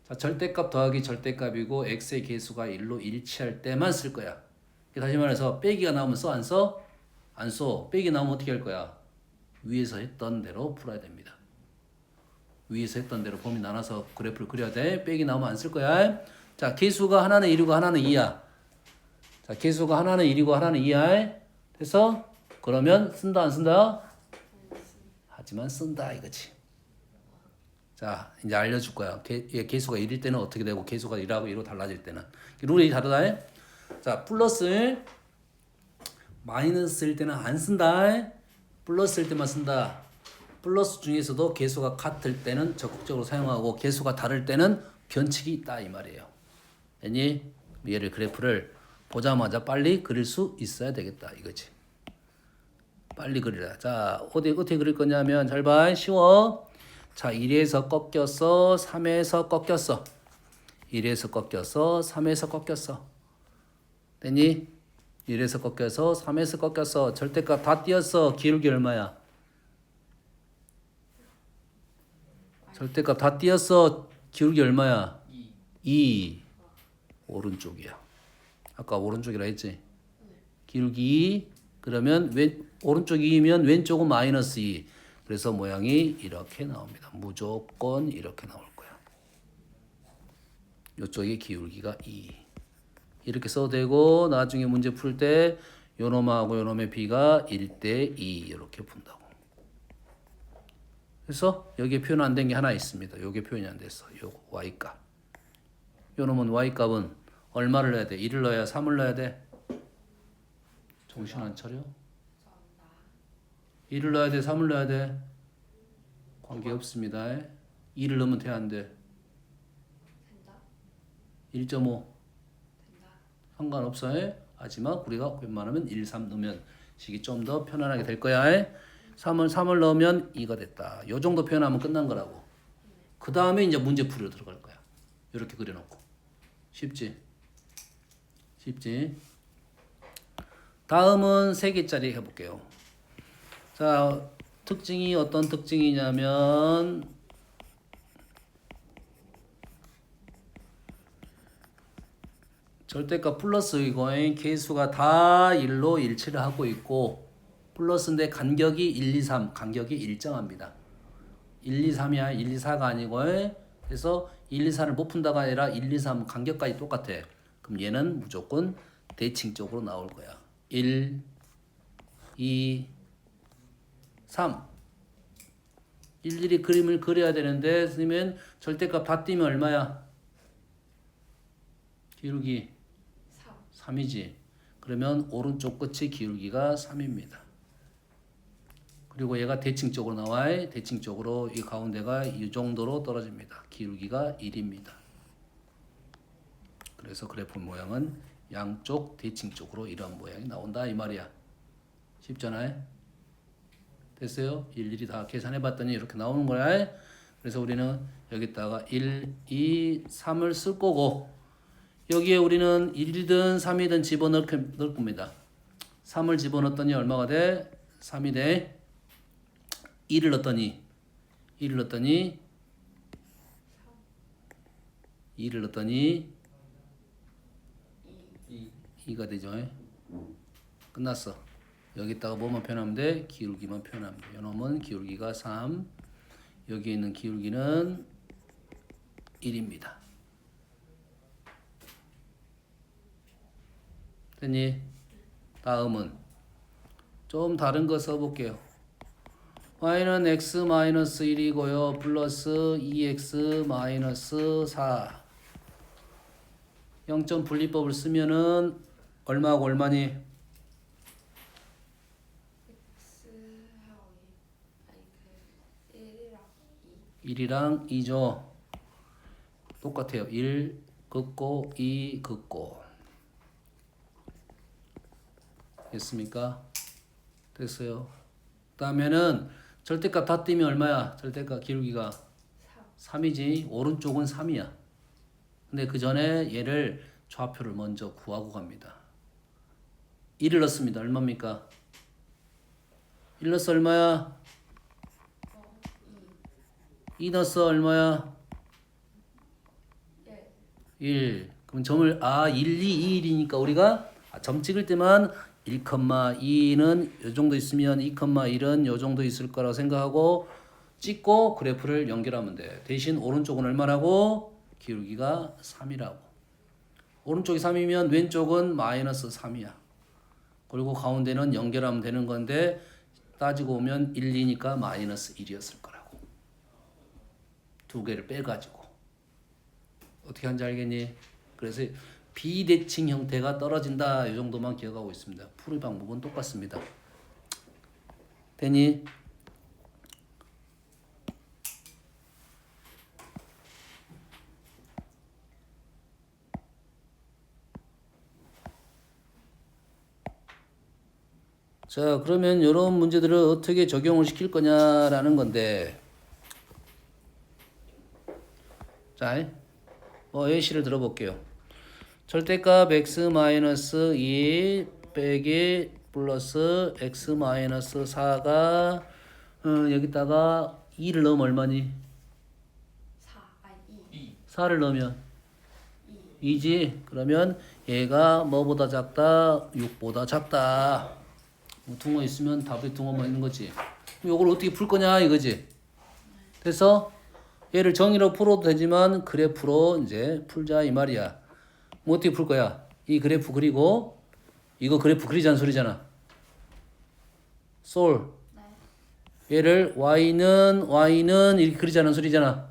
자, 절대값 더하기 절대값이고 x의 계수가 1로 일치할 때만 쓸 거야. 다시 말해서 빼기가 나오면 써? 안 써? 안 써. 빼기 나오면 어떻게 할 거야? 위에서 했던 대로 풀어야 됩니다. 위에서 했던 대로 범위 나눠서 그래프를 그려야 돼. 빼기 나오면 안 쓸 거야. 자, 계수가 하나는 1이고 하나는 2야. 자, 계수가 하나는 1이고 하나는 2야. 됐어? 그러면 쓴다 안 쓴다? 하지만 쓴다 이거지. 자, 이제 알려줄 거야. 계수가 1일 때는 어떻게 되고 계수가 1하고 2로 달라질 때는. 룰이 다르다. 자, 플러스 마이너스일 때는 안 쓴다. 플러스일 때만 쓴다. 플러스 중에서도 계수가 같을 때는 적극적으로 사용하고 계수가 다를 때는 변칙이 있다 이 말이에요. 아니 얘를 그래프를 보자마자 빨리 그릴 수 있어야 되겠다 이거지. 빨리 그리라. 자, 어떻게 그릴 거냐면 잘 봐. 쉬워. 자, 1에서 꺾였어. 3에서 꺾였어. 1에서 꺾였어. 3에서 꺾였어. 됐니? 1에서 꺾여서 3에서 꺾였어. 절대값 다 띄었어. 기울기 얼마야? 절대값 다 띄었어. 기울기 얼마야? 2. 오른쪽이야. 아까 오른쪽이라 했지? 기울기 2. 그러면 오른쪽 2이면 왼쪽은 마이너스 2. 그래서 모양이 이렇게 나옵니다. 무조건 이렇게 나올 거야. 이쪽에 기울기가 2. 이렇게 써도 되고 나중에 문제 풀 때 요놈하고 요놈의 비가 1대 2 이렇게 푼다고. 그래서 여기에 표현 안 된 게 하나 있습니다. 여기에 표현이 안 됐어. 요 y값. 요놈은 y값은 얼마를 넣어야 돼? 1을 넣어야 3을 넣어야 돼? 정신 안 차려? 1을 넣어야 돼? 3을 넣어야 돼? 관계 없습니다. 2를 넣으면 돼? 안 돼? 된다. 1.5 된다. 상관없어요. 하지만 우리가 웬만하면 1, 3 넣으면 식이 좀 더 편안하게 될 거야. 3을 넣으면 2가 됐다. 요 정도 표현하면 끝난 거라고. 그 다음에 이제 문제 풀이로 들어갈 거야. 이렇게 그려놓고. 쉽지? 쉽지? 다음은 3개짜리 해볼게요. 자, 특징이 어떤 특징이냐면 절대값 플러스이고 계수가 다 1로 일치를 하고 있고 플러스인데 간격이 1, 2, 3 간격이 일정합니다. 1, 2, 3이야. 1, 2, 4가 아니고 그래서 1, 2, 4를 못 푼다가 아니라 1, 2, 3 간격까지 똑같아. 그럼 얘는 무조건 대칭적으로 나올 거야. 1, 2, 3 일일이 그림을 그려야 되는데 선생님은 절대값 다 띄면 얼마야? 기울기 3. 3이지. 그러면 오른쪽 끝이 기울기가 3입니다. 그리고 얘가 대칭적으로 나와요. 대칭적으로 이 가운데가 이 정도로 떨어집니다. 기울기가 1입니다. 그래서 그래프 모양은 양쪽 대칭적으로 이런 모양이 나온다 이 말이야. 쉽잖아요? 됐어요? 일일이 다 계산해 봤더니 이렇게 나오는 거야. 그래서 우리는 여기다가 1, 2, 3을 쓸 거고 여기에 우리는 1이든 3이든 집어넣을 겁니다. 3을 집어넣었더니 얼마가 돼? 3이 돼. 2를 넣었더니 2를 넣었더니 2를 넣었더니 2가 되죠. 끝났어. 여기다가 뭐만 표현하면 돼? 기울기만 표현하면 돼. 요놈은 기울기가 3, 여기에 있는 기울기는 1입니다. 됐니? 다음은 좀 다른 거 써볼게요. y는 x 마이너스 1이고요. 플러스 2x 마이너스 4. 0점 분리법을 쓰면은 얼마하고 얼마니? x하고 1이랑 2. 1이랑 2죠. 똑같아요. 1 긋고 2 긋고. 됐습니까? 됐어요. 그 다음에는 절대값 다 띄면 얼마야? 절대값 기울기가 3이지. 오른쪽은 3이야. 근데 그 전에 얘를 좌표를 먼저 구하고 갑니다. 1을 넣습니다. 얼마입니까? 1 넣어서 얼마야? 2 넣어서 얼마야? 1. 그럼 점을 1, 2, 1이니까 우리가 점 찍을 때만 1,2는 요 정도 있으면 2,1은 요 정도 있을 거라고 생각하고 찍고 그래프를 연결하면 돼. 대신 오른쪽은 얼마라고? 기울기가 3이라고. 오른쪽이 3이면 왼쪽은 마이너스 3이야. 그리고 가운데는 연결하면 되는 건데 따지고 보면 1, 2니까 마이너스 1이었을 거라고. 두 개를 빼가지고. 어떻게 하는지 알겠니? 그래서 비대칭 형태가 떨어진다. 이 정도만 기억하고 있습니다. 풀이 방법은 똑같습니다. 되니? 자, 그러면 이런 문제들을 어떻게 적용을 시킬 거냐라는 건데, 자, 예시를 들어볼게요. 절대값 x-2 빼기 플러스 x-4가 여기다가 2를 넣으면 얼마니? 2. 4를 넣으면 2지? 그러면 얘가 뭐보다 작다? 6보다 작다. 둥어 있으면 답에 둥어만 있는 거지. 이걸 어떻게 풀 거냐 이거지. 그래서 얘를 정의로 풀어도 되지만 그래프로 이제 풀자 이 말이야. 뭐 어떻게 풀 거야? 이 그래프 그리고 이거 그래프 그리자는 소리잖아. 솔. 얘를 y는 이렇게 그리자는 소리잖아.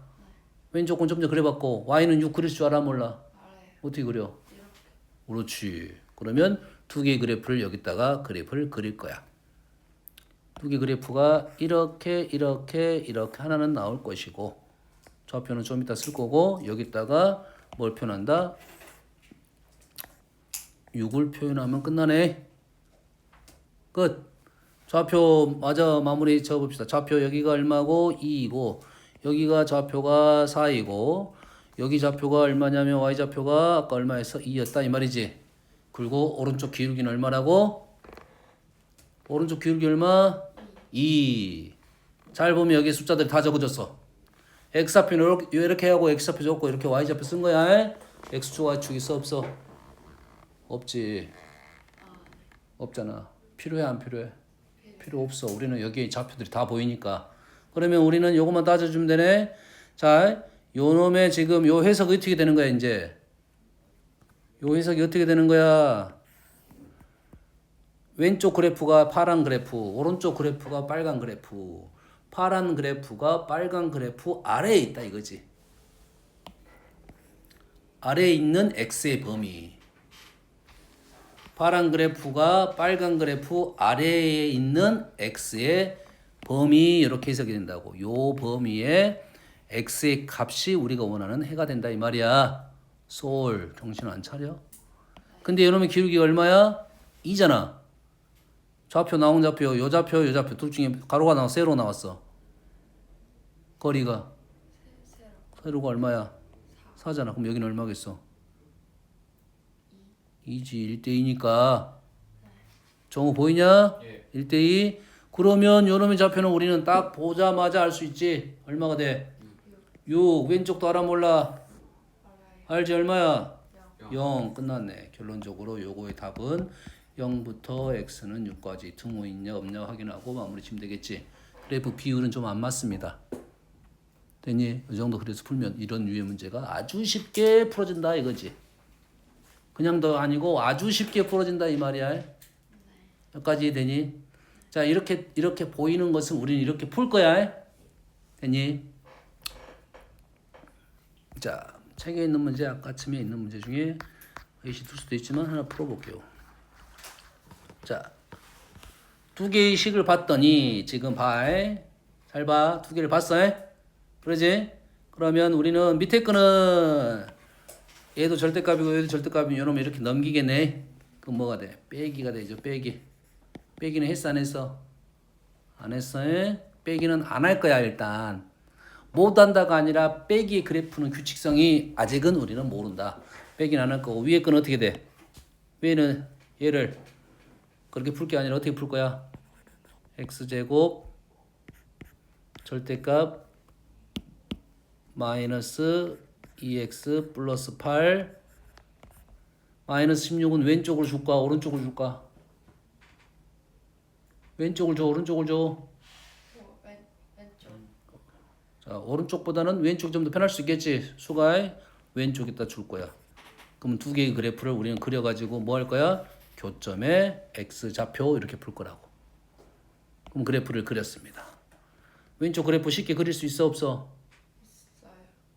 왼쪽 건 좀 더 그려봤고 y는 6 그릴 줄 알아 몰라? 어떻게 그려? 그렇지. 그러면 두 개의 그래프를 여기다가 그래프를 그릴 거야. 두 개 그래프가 이렇게 하나는 나올 것이고 좌표는 좀 이따 쓸 거고 여기다가 뭘 표현한다? 6을 표현하면 끝나네. 끝. 좌표 마저 마무리 적어봅시다. 좌표 여기가 얼마고? 2이고 여기가 좌표가 4이고 여기 좌표가 얼마냐면 y좌표가 아까 얼마였어? 2였다 이 말이지. 그리고 오른쪽 기울기는 얼마라고? 오른쪽 기울기 얼마? 2. 잘 보면 여기 숫자들 다 적어졌어. x좌표는 이렇게 하고 x좌표 적고 이렇게 y좌표 쓴 거야. x축 y축 있어 없어? 없지. 없잖아. 필요해 안 필요해? 필요 없어. 우리는 여기에 좌표들이 다 보이니까. 그러면 우리는 요것만 따져주면 되네. 자, 요 놈의 지금 요 해석이 어떻게 되는 거야 이제? 요 해석이 어떻게 되는 거야? 왼쪽 그래프가 파란 그래프, 오른쪽 그래프가 빨간 그래프. 파란 그래프가 빨간 그래프 아래에 있다 이거지. 아래에 있는 x의 범위. 파란 그래프가 빨간 그래프 아래에 있는 x의 범위 이렇게 해석이 된다고. 요 범위에 x의 값이 우리가 원하는 해가 된다 이 말이야. 정신 안 차려? 근데 이놈의 기울기가 얼마야? 2잖아. 좌표 나온 좌표, 요 좌표, 요 좌표 둘 중에 가로가 나와 세로 나왔어. 거리가 세로 세로가 얼마야? 4잖아. 그럼 여기는 얼마겠어? 2지. 1대2니까. 정우 보이냐? 예. 1대2. 그러면 요놈의 좌표는 우리는 딱 보자마자 알 수 있지. 얼마가 돼? 6. 왼쪽도 알아 몰라? 알아요. 알지 얼마야? 0 0. 끝났네. 결론적으로 요거의 답은 0부터 x는 6까지 등호 있냐 없냐 확인하고 마무리 치면 되겠지. 그래프 비율은 좀 안 맞습니다. 됐니? 이 정도 그래서 풀면 이런 유의 문제가 아주 쉽게 풀어진다 이거지. 그냥 더 아니고 아주 쉽게 풀어진다 이 말이야. 여기까지 되니? 자 이렇게 보이는 것은 우리는 이렇게 풀 거야. 됐니? 자 책에 있는 문제 아까쯤에 있는 문제 중에 예시 둘 수도 있지만 하나 풀어볼게요. 자, 두 개의 식을 봤더니 지금 잘 봐. 두 개를 봤어. 그러지? 그러면 우리는 밑에 거는 얘도 절대값이고 얘도 절대값이면 요놈을 이렇게 넘기겠네. 그럼 뭐가 돼? 빼기가 되죠. 빼기. 빼기는 했어 안 했어? 안 했어. 빼기는 안 할 거야 일단. 못 한다가 아니라 빼기의 그래프는 규칙성이 아직은 우리는 모른다. 빼기는 안 할 거고 위에 건 어떻게 돼? 위에는 얘를 그렇게 풀 게 아니라 어떻게 풀 거야? x제곱 절대값 마이너스 2x 플러스 8 마이너스 16은 왼쪽으로 줄까? 오른쪽으로 줄까? 왼쪽을 줘? 오른쪽을 줘? 왼쪽 자, 오른쪽보다는 왼쪽이 좀 더 편할 수 있겠지? 수가 왼쪽에다 줄 거야. 그럼 두 개의 그래프를 우리는 그려가지고 뭐 할 거야? 교점에 x 좌표 이렇게 풀 거라고. 그럼 그래프를 그렸습니다. 왼쪽 그래프 쉽게 그릴 수 있어 없어? 있어요.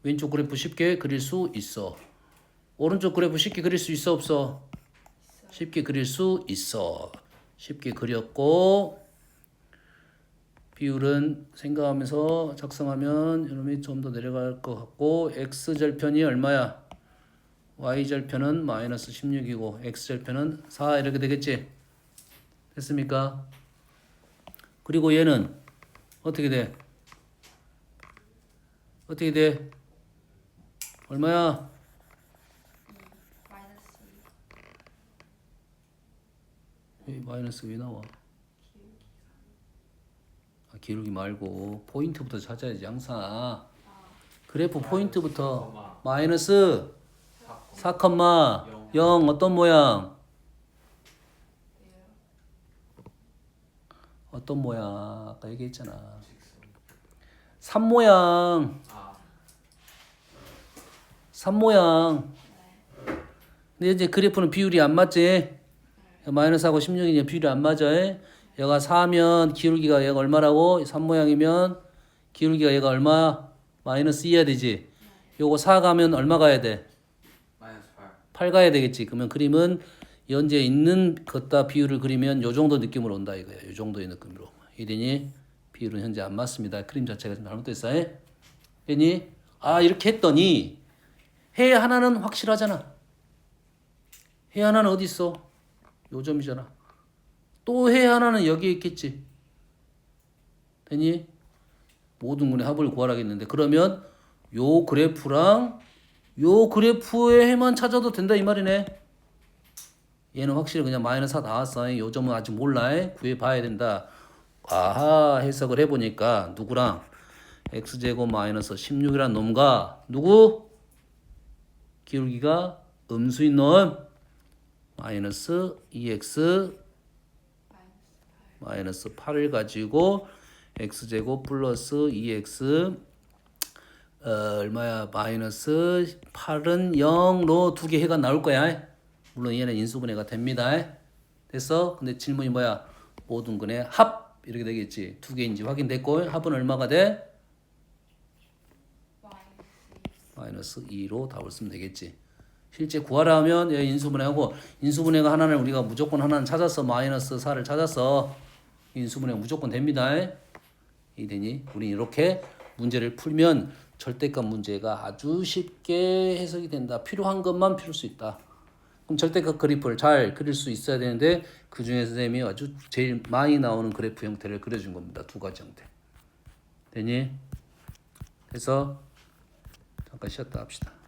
왼쪽 그래프 쉽게 그릴 수 있어. 오른쪽 그래프 쉽게 그릴 수 있어 없어? 있어요. 쉽게 그릴 수 있어. 쉽게 그렸고 비율은 생각하면서 작성하면 이놈이 좀 더 내려갈 것 같고 x절편이 얼마야? y절편은 마이너스 16이고 x절편은 4 이렇게 되겠지? 됐습니까? 그리고 얘는 어떻게 돼? 어떻게 돼? 얼마야? 마이너스 왜 마이너스 왜 나와? 아, 기울기 말고 포인트부터 찾아야지 항상. 그래프 포인트부터 마이너스 4,0 어떤 모양? 어떤 모양? 아까 얘기했잖아. 3 모양. 3 모양. 근데 이제 그래프는 비율이 안 맞지? 마이너스하고 16이 비율이 안 맞아. 얘가 4면 기울기가 얘가 얼마라고? 3 모양이면 기울기가 얘가 얼마? 마이너스 2 해야 되지. 요거 4 가면 얼마 가야 돼? 마이너스 8. 8 가야 되겠지. 그러면 그림은 현재 있는 것다 비율을 그리면 요 정도 느낌으로 온다 이거야. 요 정도의 느낌으로. 이되니 비율은 현재 안 맞습니다. 그림 자체가 좀 잘못됐어. 되니? 아 이렇게 했더니 해 하나는 확실하잖아. 해 하나는 어디 있어? 요 점이잖아. 또 해 하나는 여기에 있겠지. 되니? 모든 군의 합을 구하라겠는데 그러면 요 그래프랑 요 그래프의 해만 찾아도 된다 이 말이네. 얘는 확실히 그냥 마이너스 4 나왔어. 요 점은 아직 몰라. 구해봐야 된다. 아하 해석을 해보니까 누구랑 x제곱 마이너스 16이란 놈과 누구? 기울기가 음수인 놈 마이너스 2x 마이너스 8을 가지고 x제곱 플러스 2x 얼마야? 마이너스 8은 0로 두 개 해가 나올 거야. 물론 얘는 인수분해가 됩니다. 됐어? 근데 질문이 뭐야? 모든 근의 합 이렇게 되겠지. 두 개인지 확인됐고 합은 얼마가 돼? 마이너스 2로 답을 쓰면 되겠지. 실제 구하라 하면 얘 인수분해하고 인수분해가 하나는 우리가 무조건 하나는 찾았어. 마이너스 4를 찾았어. 인수분해 무조건 됩니다. 이되니 우리 이렇게 문제를 풀면 절대값 문제가 아주 쉽게 해석이 된다. 필요한 것만 풀 수 있다. 그럼 절대값 그래프를 잘 그릴 수 있어야 되는데 그 중에 선생님이 아주 제일 많이 나오는 그래프 형태를 그려준 겁니다. 두 가지 형태. 되니? 그래서 잠깐 쉬었다 합시다.